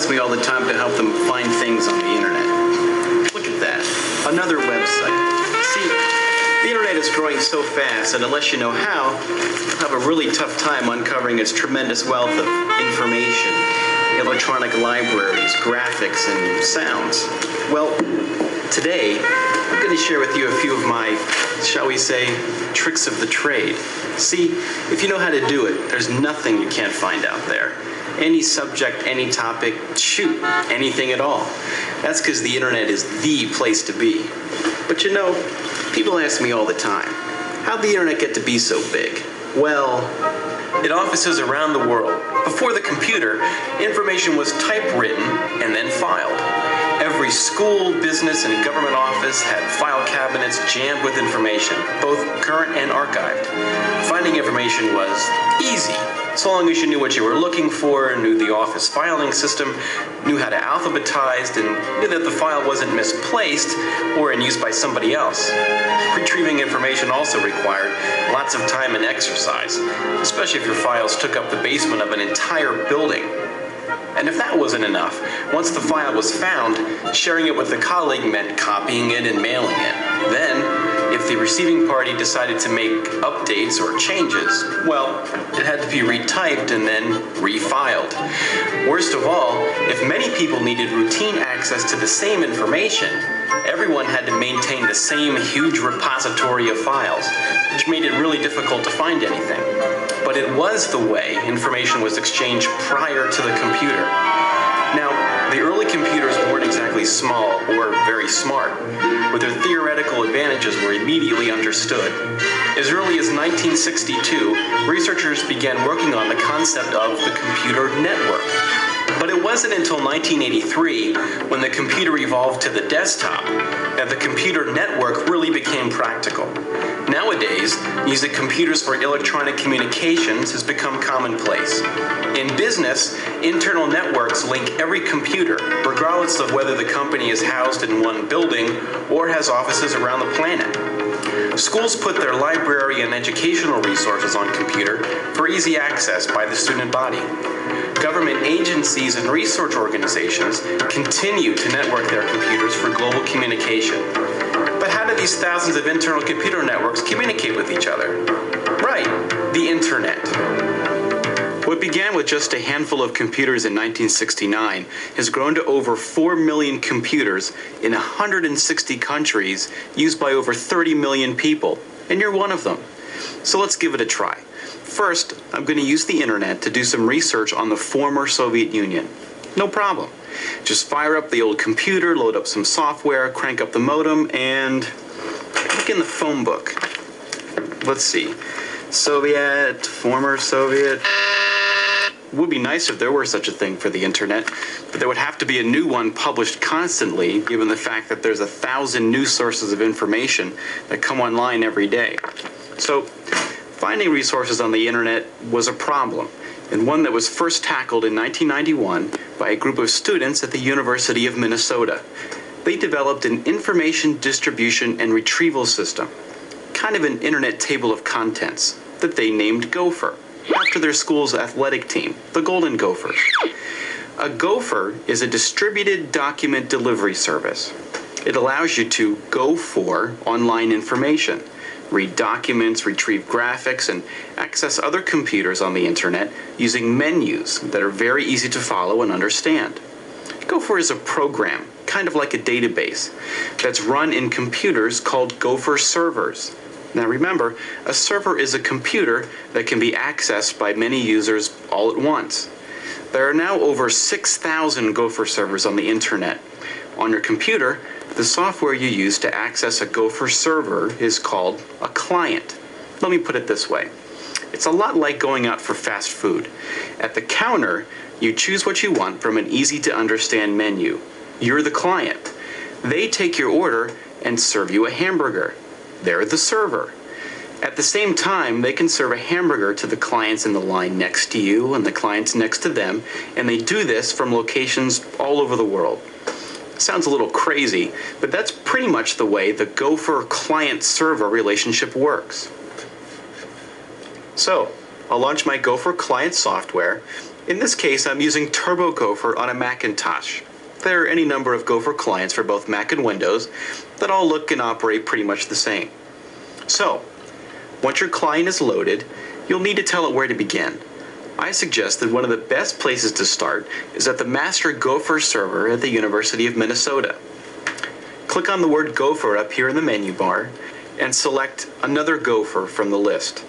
ask me all the time to help them find things on the internet. Look at that, another website. See, the internet is growing so fast, and unless you know how, you'll have a really tough time uncovering its tremendous wealth of information, electronic libraries, graphics, and sounds. Well, today, I'm going to share with you a few of my, shall we say, tricks of the trade. See, if you know how to do it, there's nothing you can't find out there. Any subject, any topic, shoot, anything at all. That's because the internet is the place to be. But you know, people ask me all the time, how'd the internet get to be so big? Well, in offices around the world, before the computer, information was typewritten and then filed. Every school, business, and government office had file cabinets jammed with information, both current and archived. Finding information was easy, so long as you knew what you were looking for, knew the office filing system, knew how to alphabetize, and knew that the file wasn't misplaced or in use by somebody else. Retrieving information also required lots of time and exercise, especially if your files took up the basement of an entire building. And if that wasn't enough, once the file was found, sharing it with a colleague meant copying it and mailing it. Then, if the receiving party decided to make updates or changes, well, it had to be retyped and then refiled. Worst of all, if many people needed routine access to the same information, everyone had to maintain the same huge repository of files, which made it really difficult to find anything. But it was the way information was exchanged prior to the computer. Now, the early computers weren't exactly small or very smart, but their theoretical advantages were immediately understood. As early as 1962, researchers began working on the concept of the computer network. But it wasn't until 1983, when the computer evolved to the desktop, that the computer network really became practical. Nowadays, using computers for electronic communications has become commonplace. In business, internal networks link every computer, regardless of whether the company is housed in one building or has offices around the planet. Schools put their library and educational resources on computer for easy access by the student body. Government agencies and research organizations continue to network their computers for global communication. But how do these thousands of internal computer networks communicate with each other? Right, the internet. What began with just a handful of computers in 1969 has grown to over 4 million computers in 160 countries, used by over 30 million people, and you're one of them. So let's give it a try. First, I'm going to use the internet to do some research on the former Soviet Union. No problem. Just fire up the old computer, load up some software, crank up the modem, and look in the phone book. Let's see. Soviet, former Soviet. Would be nice if there were such a thing for the internet, but there would have to be a new one published constantly, given the fact that there's 1,000 news sources of information that come online every day. So, finding resources on the internet was a problem, and one that was first tackled in 1991 by a group of students at the University of Minnesota. They developed an information distribution and retrieval system, kind of an internet table of contents, that they named Gopher, after their school's athletic team, the Golden Gophers. A Gopher is a distributed document delivery service. It allows you to go for online information, read documents, retrieve graphics, and access other computers on the internet using menus that are very easy to follow and understand. Gopher is a program, kind of like a database, that's run in computers called Gopher servers. Now remember, a server is a computer that can be accessed by many users all at once. There are now over 6,000 Gopher servers on the internet. On your computer, the software you use to access a Gopher server is called a client. Let me put it this way. It's a lot like going out for fast food. At the counter, you choose what you want from an easy-to-understand menu. You're the client. They take your order and serve you a hamburger. They're the server. At the same time, they can serve a hamburger to the clients in the line next to you and the clients next to them, and they do this from locations all over the world. Sounds a little crazy, but that's pretty much the way the Gopher client-server relationship works. So, I'll launch my Gopher client software, In this case, I'm using Turbo Gopher on a Macintosh. There are any number of Gopher clients for both Mac and Windows that all look and operate pretty much the same. So, once your client is loaded, you'll need to tell it where to begin. I suggest that one of the best places to start is at the master Gopher server at the University of Minnesota. Click on the word Gopher up here in the menu bar and select another Gopher from the list.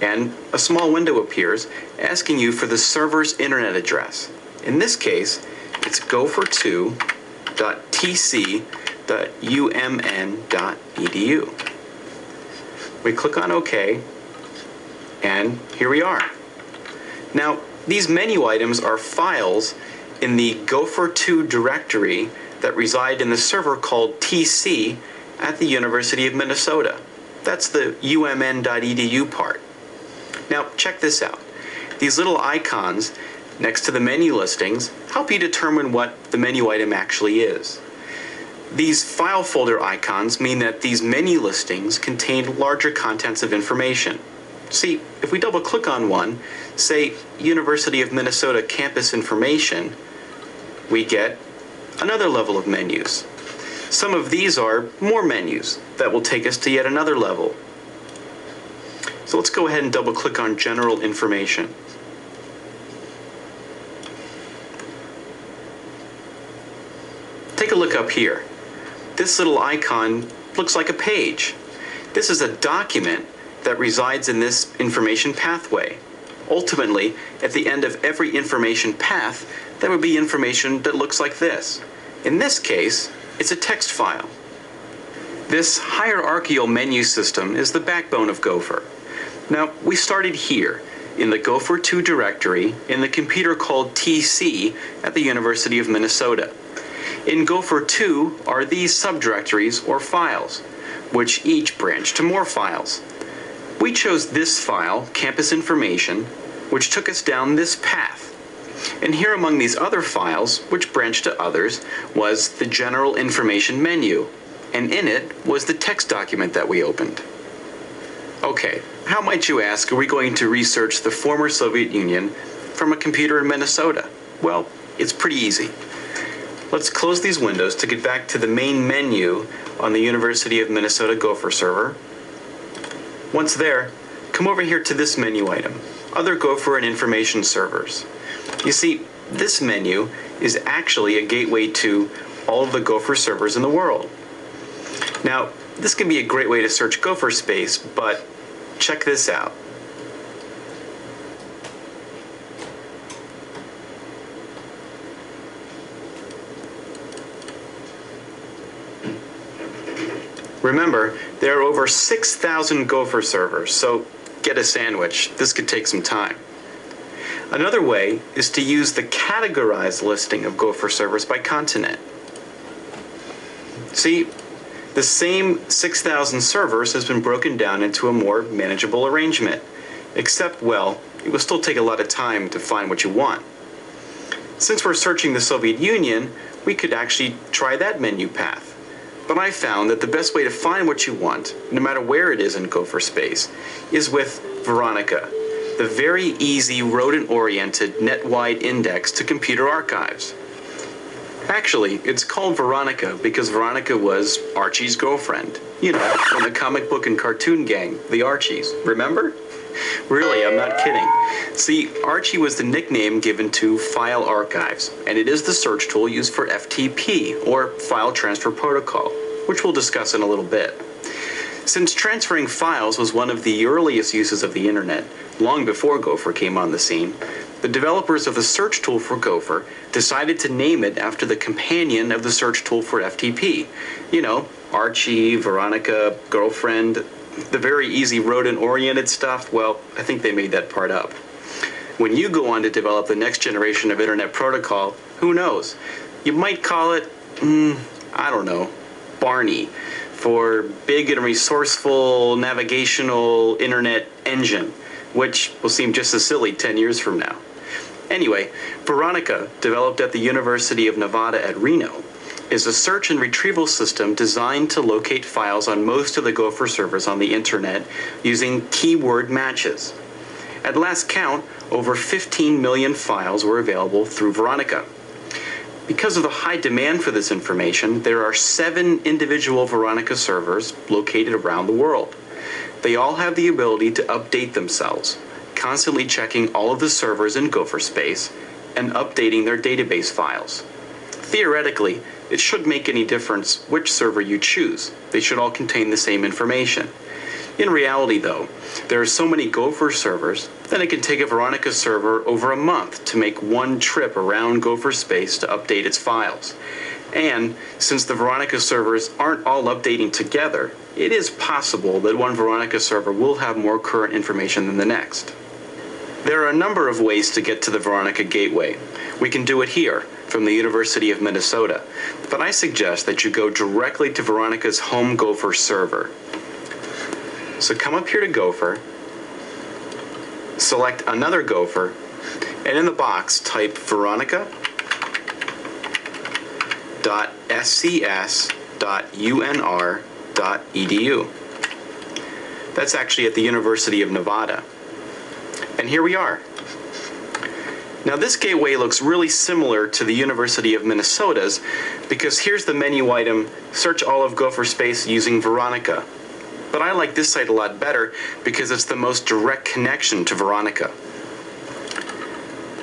And a small window appears asking you for the server's internet address. In this case, it's gopher2.tc.umn.edu. We click on OK, and here we are. Now, these menu items are files in the Gopher2 directory that reside in the server called TC at the University of Minnesota. That's the umn.edu part. Now, check this out. These little icons next to the menu listings help you determine what the menu item actually is. These file folder icons mean that these menu listings contain larger contents of information. See, if we double click on one, say University of Minnesota Campus Information, we get another level of menus. Some of these are more menus that will take us to yet another level. So let's go ahead and double click on General Information. Take a look up here. This little icon looks like a page. This is a document that resides in this information pathway. Ultimately, at the end of every information path, there would be information that looks like this. In this case, it's a text file. This hierarchical menu system is the backbone of Gopher. Now, we started here in the Gopher2 directory in the computer called TC at the University of Minnesota. In Gopher2 are these subdirectories or files, which each branch to more files. We chose this file, Campus Information, which took us down this path. And here among these other files, which branched to others, was the General Information menu, and in it was the text document that we opened. Okay, how might you ask, are we going to research the former Soviet Union from a computer in Minnesota? Well, it's pretty easy. Let's close these windows to get back to the main menu on the University of Minnesota Gopher server. Once there, come over here to this menu item, Other Gopher and Information Servers. You see, this menu is actually a gateway to all of the Gopher servers in the world. Now, this can be a great way to search Gopher space, but check this out. Remember, there are over 6,000 Gopher servers, so get a sandwich. This could take some time. Another way is to use the categorized listing of Gopher servers by continent. See, the same 6,000 servers has been broken down into a more manageable arrangement, except, well, it will still take a lot of time to find what you want. Since we're searching the Soviet Union, we could actually try that menu path. But I found that the best way to find what you want, no matter where it is in Gopher space, is with Veronica, the very easy rodent-oriented net-wide index to computer archives. Actually, it's called Veronica because Veronica was Archie's girlfriend. You know, from the comic book and cartoon gang, the Archies. Remember? Really, I'm not kidding. See, Archie was the nickname given to file archives, and it is the search tool used for FTP, or File Transfer Protocol, which we'll discuss in a little bit. Since transferring files was one of the earliest uses of the internet, long before Gopher came on the scene, the developers of the search tool for Gopher decided to name it after the companion of the search tool for FTP. You know, Archie, Veronica, girlfriend, the very easy rodent-oriented stuff. Well, I think they made that part up. When you go on to develop the next generation of internet protocol, who knows? You might call it, I don't know, Barney, for big and resourceful navigational internet engine, which will seem just as silly 10 years from now. Anyway, Veronica, developed at the University of Nevada at Reno, is a search and retrieval system designed to locate files on most of the Gopher servers on the internet using keyword matches. At last count, over 15 million files were available through Veronica. Because of the high demand for this information, there are 7 individual Veronica servers located around the world. They all have the ability to update themselves, constantly checking all of the servers in Gopher space and updating their database files. Theoretically, it shouldn't make any difference which server you choose. They should all contain the same information. In reality, though, there are so many Gopher servers that it can take a Veronica server over a month to make one trip around Gopher space to update its files. And since the Veronica servers aren't all updating together, it is possible that one Veronica server will have more current information than the next. There are a number of ways to get to the Veronica gateway. We can do it here, from the University of Minnesota, but I suggest that you go directly to Veronica's home Gopher server. So come up here to Gopher, select another Gopher, and in the box type veronica.scs.unr.edu. That's actually at the University of Nevada. And here we are. Now this gateway looks really similar to the University of Minnesota's because here's the menu item, search all of Gopher space using Veronica. But I like this site a lot better because it's the most direct connection to Veronica.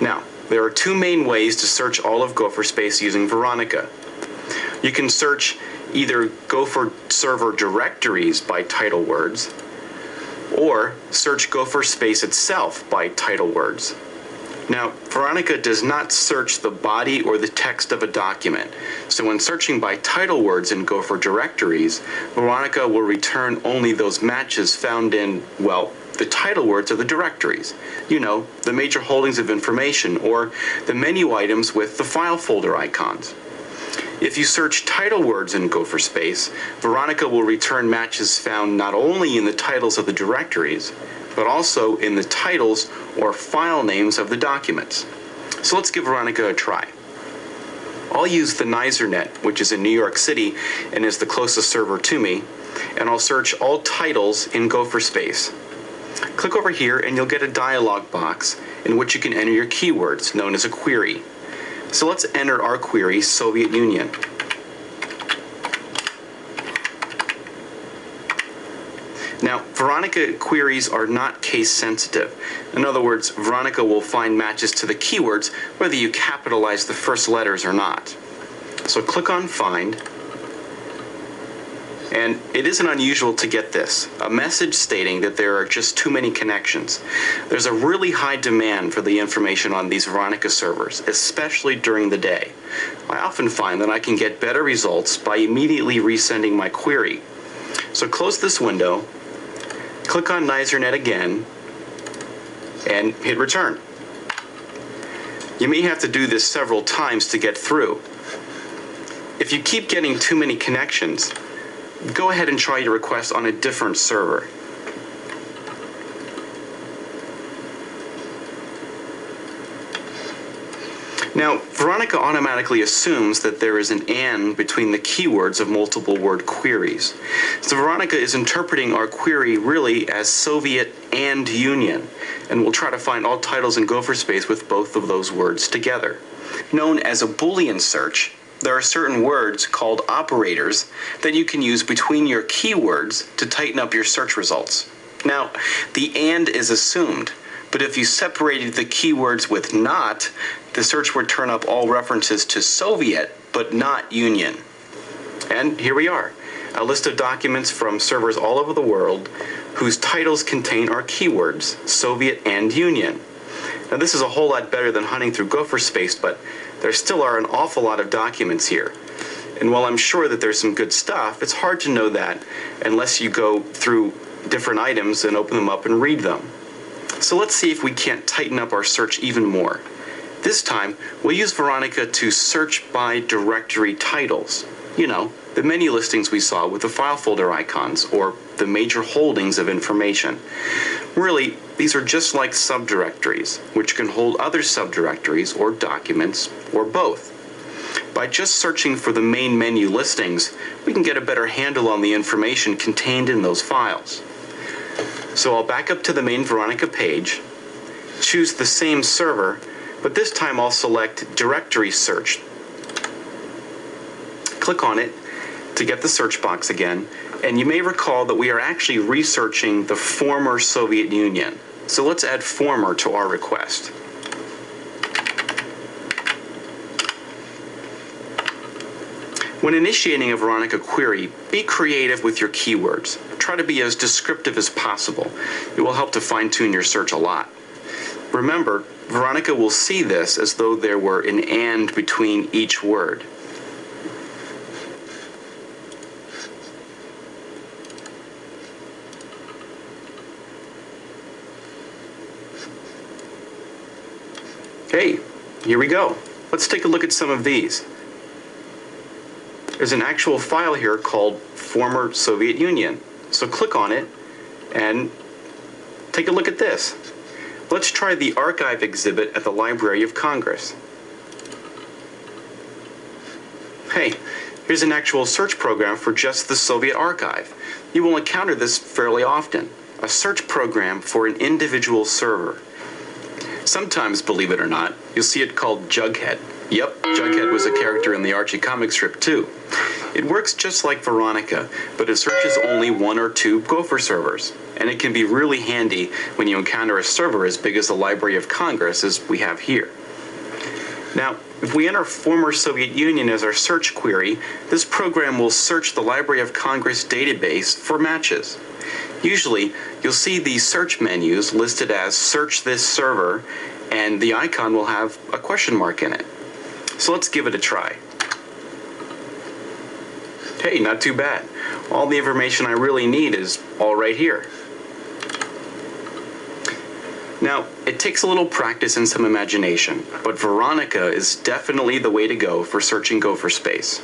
Now, there are 2 main ways to search all of Gopher space using Veronica. You can search either Gopher server directories by title words, or search Gopher space itself by title words. Now, Veronica does not search the body or the text of a document, so when searching by title words in Gopher directories, Veronica will return only those matches found in, well, the title words of the directories. You know, the major holdings of information, or the menu items with the file folder icons. If you search title words in Gopher space, Veronica will return matches found not only in the titles of the directories, but also in the titles or file names of the documents. So let's give Veronica a try. I'll use the NYSERNet, which is in New York City and is the closest server to me, and I'll search all titles in Gopher space. Click over here and you'll get a dialog box in which you can enter your keywords, known as a query. So let's enter our query, Soviet Union. Now, Veronica queries are not case sensitive. In other words, Veronica will find matches to the keywords whether you capitalize the first letters or not. So click on Find, and it isn't unusual to get this, a message stating that there are just too many connections. There's a really high demand for the information on these Veronica servers, especially during the day. I often find that I can get better results by immediately resending my query. So close this window, click on NYSERNet again, and hit return. You may have to do this several times to get through. If you keep getting too many connections, go ahead and try your request on a different server. Now, Veronica automatically assumes that there is an and between the keywords of multiple word queries. So Veronica is interpreting our query really as Soviet and Union, and will try to find all titles in Gopher space with both of those words together. Known as a Boolean search, there are certain words called operators that you can use between your keywords to tighten up your search results. Now, the and is assumed, but if you separated the keywords with not, the search would turn up all references to Soviet, but not Union. And here we are, a list of documents from servers all over the world whose titles contain our keywords, Soviet and Union. Now this is a whole lot better than hunting through Gopher space, but there still are an awful lot of documents here. And while I'm sure that there's some good stuff, it's hard to know that unless you go through different items and open them up and read them. So let's see if we can't tighten up our search even more. This time, we'll use Veronica to search by directory titles. You know, the menu listings we saw with the file folder icons, or the major holdings of information. Really, these are just like subdirectories, which can hold other subdirectories or documents, or both. By just searching for the main menu listings, we can get a better handle on the information contained in those files. So I'll back up to the main Veronica page, choose the same server, but this time I'll select Directory Search. Click on it to get the search box again, and you may recall that we are actually researching the former Soviet Union. So let's add former to our request. When initiating a Veronica query, be creative with your keywords. Try to be as descriptive as possible. It will help to fine-tune your search a lot. Remember, Veronica will see this as though there were an and between each word. Okay, here we go. Let's take a look at some of these. There's an actual file here called Former Soviet Union. So click on it and take a look at this. Let's try the archive exhibit at the Library of Congress. Hey, here's an actual search program for just the Soviet archive. You will encounter this fairly often. A search program for an individual server. Sometimes, believe it or not, you'll see it called Jughead. Yep, Jughead was a character in the Archie comic strip too. It works just like Veronica, but it searches only 1 or 2 Gopher servers. And it can be really handy when you encounter a server as big as the Library of Congress as we have here. Now, if we enter former Soviet Union as our search query, this program will search the Library of Congress database for matches. Usually, you'll see these search menus listed as Search This Server, and the icon will have a question mark in it. So let's give it a try. Hey, not too bad. All the information I really need is all right here. Now, it takes a little practice and some imagination, but Veronica is definitely the way to go for searching Gopher space.